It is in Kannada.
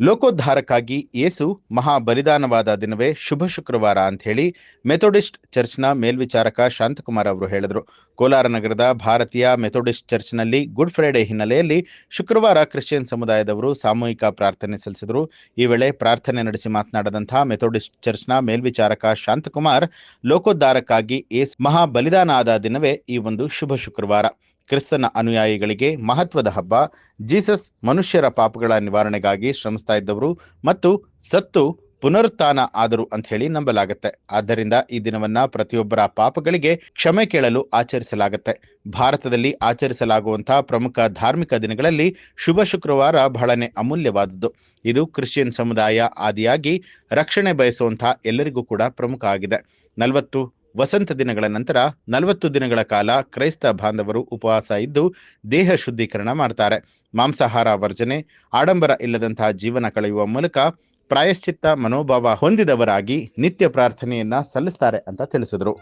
ಲೋಕೋದ್ಧಾರಕ್ಕಾಗಿ ಯೇಸು ಮಹಾ ಬಲಿದಾನವಾದ ದಿನವೇ ಶುಭ ಶುಕ್ರವಾರ ಅಂತ ಹೇಳಿ ಮೆಥೋಡಿಸ್ಟ್ ಚರ್ಚ್ನ ಮೇಲ್ವಿಚಾರಕ ಶಾಂತಕುಮಾರ್ ಅವರು ಹೇಳಿದ್ರು. ಕೋಲಾರ ನಗರದ ಭಾರತೀಯ ಮೆಥೋಡಿಸ್ಟ್ ಚರ್ಚ್ನಲ್ಲಿ ಗುಡ್ ಫ್ರೈಡೆ ಹಿನ್ನೆಲೆಯಲ್ಲಿ ಶುಕ್ರವಾರ ಕ್ರಿಶ್ಚಿಯನ್ ಸಮುದಾಯದವರು ಸಾಮೂಹಿಕ ಪ್ರಾರ್ಥನೆ ಸಲ್ಲಿಸಿದರು. ಈ ವೇಳೆ ಪ್ರಾರ್ಥನೆ ನಡೆಸಿ ಮಾತನಾಡಿದಂತಹ ಮೆಥೋಡಿಸ್ಟ್ ಚರ್ಚ್ನ ಮೇಲ್ವಿಚಾರಕ ಶಾಂತಕುಮಾರ್, ಲೋಕೋದ್ಧಾರಕ್ಕಾಗಿ ಯೇಸು ಮಹಾ ಬಲಿದಾನ ಆದ ದಿನವೇ ಈ ಒಂದು ಶುಭ ಶುಕ್ರವಾರ. ಕ್ರಿಸ್ತನ ಅನುಯಾಯಿಗಳಿಗೆ ಮಹತ್ವದ ಹಬ್ಬ. ಜೀಸಸ್ ಮನುಷ್ಯರ ಪಾಪಗಳ ನಿವಾರಣೆಗಾಗಿ ಶ್ರಮಿಸ್ತಾ ಇದ್ದವರು ಮತ್ತು ಸತ್ತು ಪುನರುತ್ಥಾನ ಆದರು ಅಂತ ಹೇಳಿ ನಂಬಲಾಗುತ್ತೆ. ಆದ್ದರಿಂದ ಈ ದಿನವನ್ನ ಪ್ರತಿಯೊಬ್ಬರ ಪಾಪಗಳಿಗೆ ಕ್ಷಮೆ ಕೇಳಲು ಆಚರಿಸಲಾಗುತ್ತೆ. ಭಾರತದಲ್ಲಿ ಆಚರಿಸಲಾಗುವಂತಹ ಪ್ರಮುಖ ಧಾರ್ಮಿಕ ದಿನಗಳಲ್ಲಿ ಶುಭ ಶುಕ್ರವಾರ ಬಹಳನೇ ಅಮೂಲ್ಯವಾದದ್ದು. ಇದು ಕ್ರಿಶ್ಚಿಯನ್ ಸಮುದಾಯ ಆದಿಯಾಗಿ ರಕ್ಷಣೆ ಬಯಸುವಂತಹ ಎಲ್ಲರಿಗೂ ಕೂಡ ಪ್ರಮುಖ ಆಗಿದೆ. 40 ವಸಂತ ದಿನಗಳ ನಂತರ 40 ದಿನಗಳ ಕಾಲ ಕ್ರೈಸ್ತ ಬಾಂಧವರು ಉಪವಾಸ ಇದ್ದು ದೇಹ ಶುದ್ಧೀಕರಣ ಮಾಡ್ತಾರೆ. ಮಾಂಸಾಹಾರ ವರ್ಜನೆ, ಆಡಂಬರ ಇಲ್ಲದಂತಹ ಜೀವನ ಕಳೆಯುವ ಮೂಲಕ ಪ್ರಾಯಶ್ಚಿತ್ತ ಮನೋಭಾವ ಹೊಂದಿದವರಾಗಿ ನಿತ್ಯ ಪ್ರಾರ್ಥನೆಯನ್ನ ಸಲ್ಲಿಸ್ತಾರೆ ಅಂತ ತಿಳಿಸಿದ್ರು.